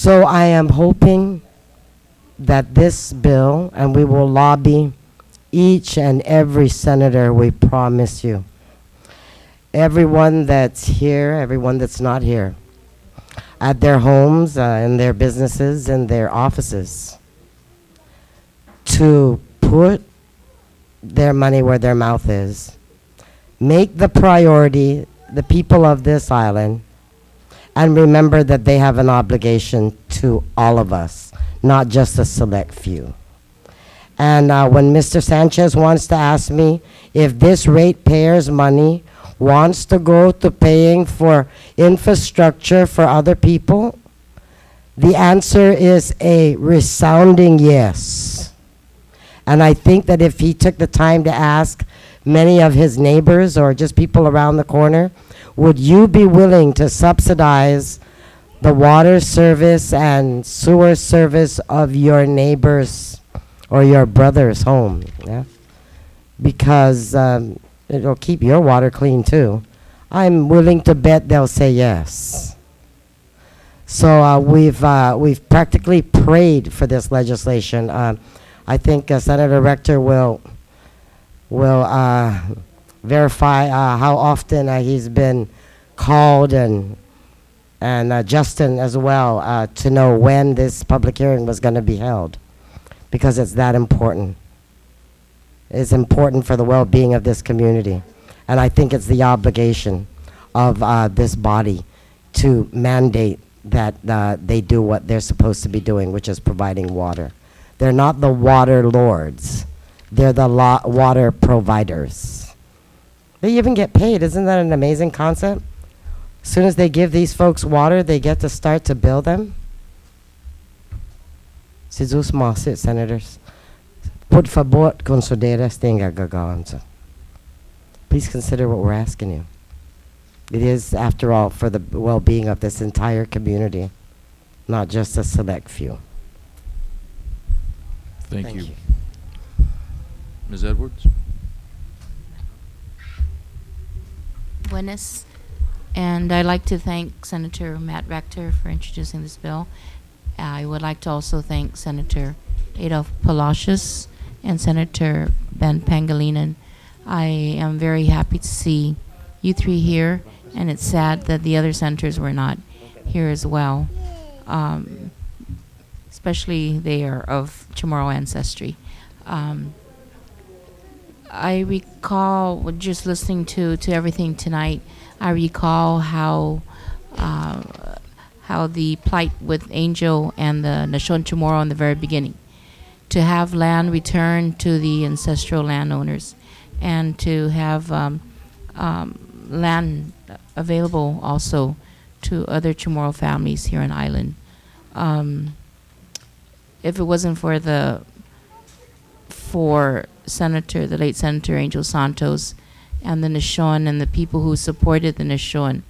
So I am hoping that this bill, and we will lobby each and every senator, we promise you, everyone that's here, everyone that's not here, at their homes, in their businesses, in their offices, to put their money where their mouth is. Make the priority the people of this island, and remember that they have an obligation to all of us, not just a select few. And when Mr. Sanchez wants to ask me if this ratepayers' money wants to go to paying for infrastructure for other people, the answer is a resounding yes. And I think that if he took the time to ask many of his neighbors or just people around the corner, would you be willing to subsidize the water service and sewer service of your neighbor's or your brother's home? Yeah? Because it'll keep your water clean too. I'm willing to bet they'll say yes. So we've practically prayed for this legislation. I think Senator Rector will verify how often he's been called, and Justin as well, to know when this public hearing was going to be held, because it's that important. It's important for the well-being of this community. And I think it's the obligation of this body to mandate that they do what they're supposed to be doing, which is providing water. They're not the water lords. They're the water providers. They even get paid. Isn't that an amazing concept? As soon as they give these folks water, they get to start to bill them. Si Jesus masit, senators. Por favor, considera stenga gagawin. Please consider what we're asking you. It is, after all, for the well-being of this entire community, not just a select few. Thank you. Ms. Edwards? Buenas. And I'd like to thank Senator Matt Rector for introducing this bill. I would like to also thank Senator Adolph Palacios and Senator Ben Pangilinan. I am very happy to see you three here, and it's sad that the other senators were not here as well. Especially they are of Chamorro ancestry. I recall, just listening to everything tonight, I recall how the plight with Angel and the Nashon Chamorro in the very beginning, to have land returned to the ancestral landowners, and to have land available also to other Chamorro families here on island. If it wasn't for the late Senator Angel Santos and the Nashon and the people who supported the Nashon,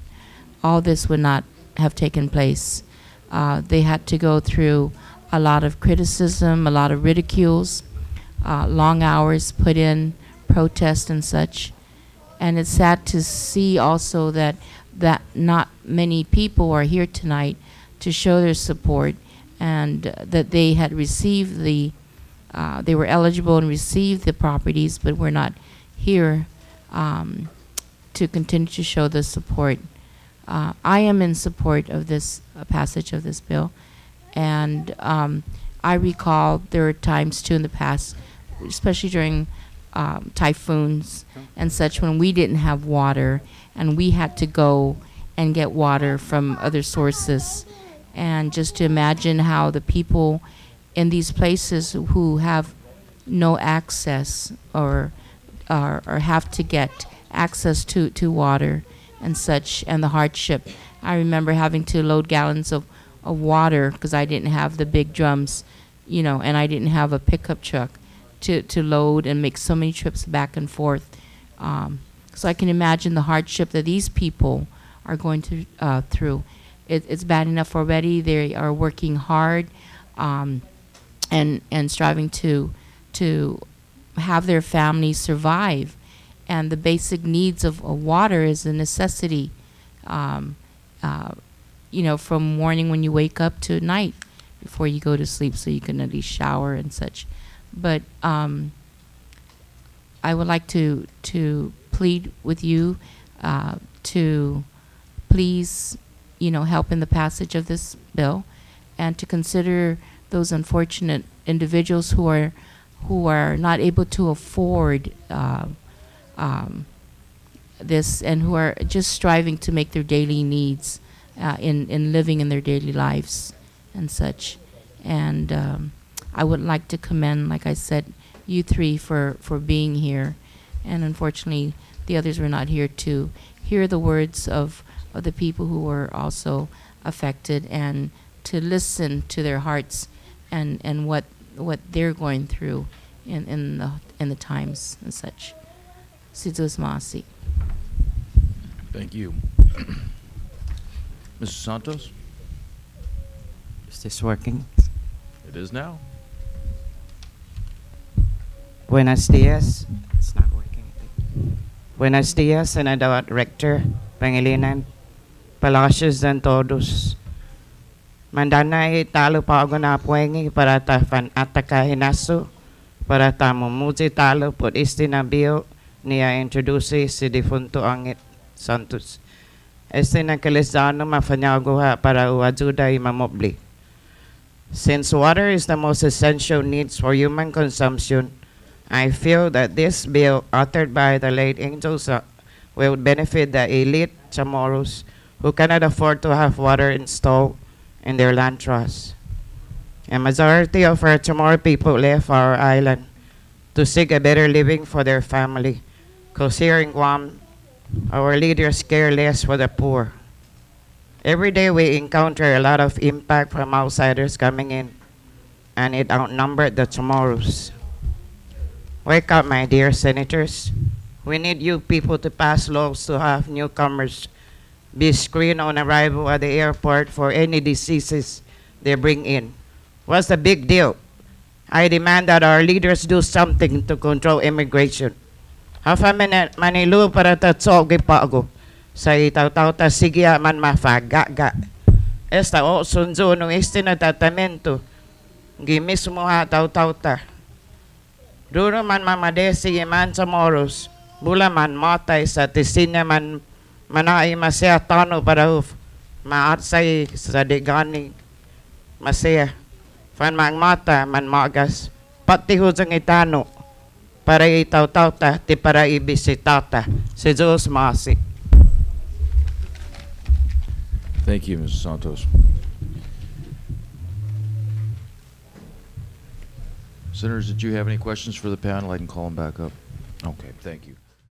all this would not have taken place. They had to go through a lot of criticism, a lot of ridicules, long hours put in, protests and such. And it's sad to see also that not many people are here tonight to show their support, and that they had received they were eligible and received the properties, but were not here to continue to show the support. I am in support of this passage of this bill, and I recall there were times too in the past, especially during typhoons and such, when we didn't have water and we had to go and get water from other sources. And just to imagine how the people in these places who have no access or have to get access to water and such, and the hardship. I remember having to load gallons of water because I didn't have the big drums, you know, and I didn't have a pickup truck to load and make so many trips back and forth. So I can imagine the hardship that these people are going through. It's bad enough already. They are working hard and striving to have their families survive. And the basic needs of water is a necessity you know, from morning when you wake up to night before you go to sleep, so you can at least shower and such. But I would like to plead with you to please, you know, help in the passage of this bill, and to consider those unfortunate individuals who are not able to afford this, and who are just striving to make their daily needs in living in their daily lives and such. And I would like to commend, like I said, you three for being here, and unfortunately the others were not here to hear the words of the people who were also affected, and to listen to their hearts and what they're going through in the times and such. Sidus Masi. Thank you. Mr. Santos? Is this working? It is now. Buenos dias. It's not working. Buenos dias, Senador Rector Pangilinan, Palacios dan todos. Mandanay talo pa ako na puengi para ta fan ataka hinaso para ta mumuti talo por istinabio niya introduce si difunto Angit Santos. Este na kalisano mafanyagoha para uajuda imamobli. Since water is the most essential needs for human consumption, I feel that this bill, authored by the late Angel will benefit the elite Chamorros who cannot afford to have water installed in their land trusts. A majority of our Chamorro people left our island to seek a better living for their family, because here in Guam, our leaders care less for the poor. Every day we encounter a lot of impact from outsiders coming in, and it outnumbered the Chamorros. Wake up, my dear senators. We need you people to pass laws to have newcomers be screened on arrival at the airport for any diseases they bring in. What's the big deal? I demand that our leaders do something to control immigration. Hafa Manilu para tatsogi pa ako. Sa itaw-taw ta sige man mafagaga. Esta o sunzo nung istinatamento. Gimismo ha taw-taw ta. Duro man mamadesi man sa moros. Bula man matay sa tisinya man manay masaya tano para maatsay sa digani masaya. Fan mang mata man magas. Pati hujang itano. Para itaw-taw ta ti para ibisitata. Si Diyos Masi. Thank you, Mr. Santos. Senators, did you have any questions for the panel? I can call them back up. Okay, thank you.